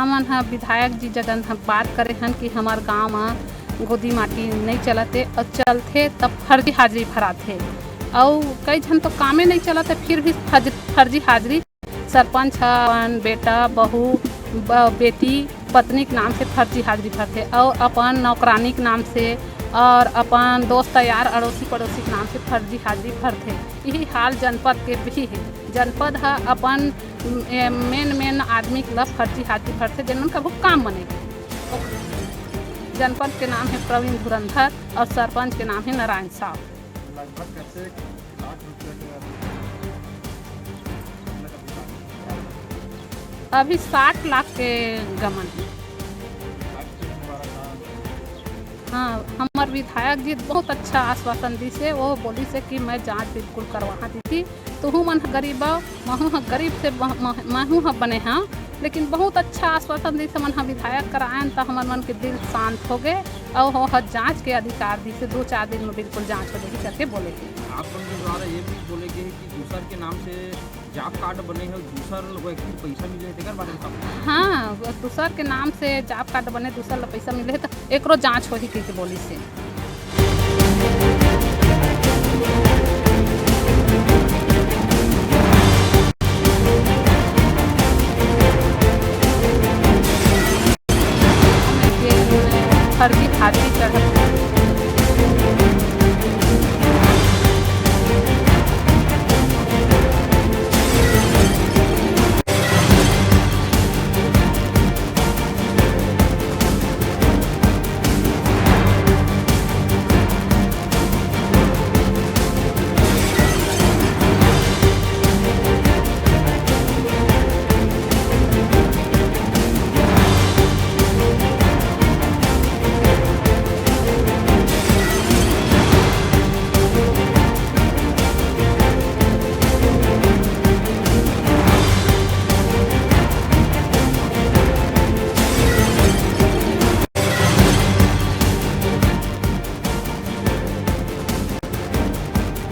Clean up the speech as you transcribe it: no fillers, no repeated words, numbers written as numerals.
हमन ह विधायक जी जगन हम बात करे हन कि हमार गांव में गोदी माटी नहीं चलते और चलते तब फर्जी हाजिरी भराथे और कई झन तो कामे नहीं चलते फिर भी फर्जी हाजिरी सरपंच अपन बेटा बहू बेटी पत्नी के नाम से फर्जी हाजिरी भरते और अपन नौकरानी के नाम से और अपन दोस्त यार अड़ोसी पड़ोसी के नाम से फर्जी हाजिरी भरते। यही हाल जनपद के भी है। जनपद है अपन मेन आदमी के लिए फर्जी हाजिरी भरते जिनमें कभी काम बनेगी। जनपद के नाम है प्रवीण धुरंधर और सरपंच के नाम है नारायण साहब। अभी 60 लाख के गमन है। हाँ, हमारे विधायक जी बहुत अच्छा आश्वासन दी से। वो बोली से कि मैं जांच बिल्कुल करवा दी थी। तो हूँ मन गरीब महू गरीब से महू बने हाँ, लेकिन बहुत अच्छा आश्वासन दी से मन विधायक कराएं तो हमारे मन के दिल शांत हो गए और हो जांच के अधिकार दी से 2-4 दिन में बिल्कुल जांच हो जाएगी करके बोले। आप लोगों के द्वारा ये भी बोले गए कि दूसर के नाम से जॉब कार्ड बने हैं, दूसर व्यक्ति पैसा मिले तेकर बारे में। हाँ, दूसर के नाम से जॉब कार्ड बने दूसर पैसा मिले तो एकरो जांच हो ही बोली से।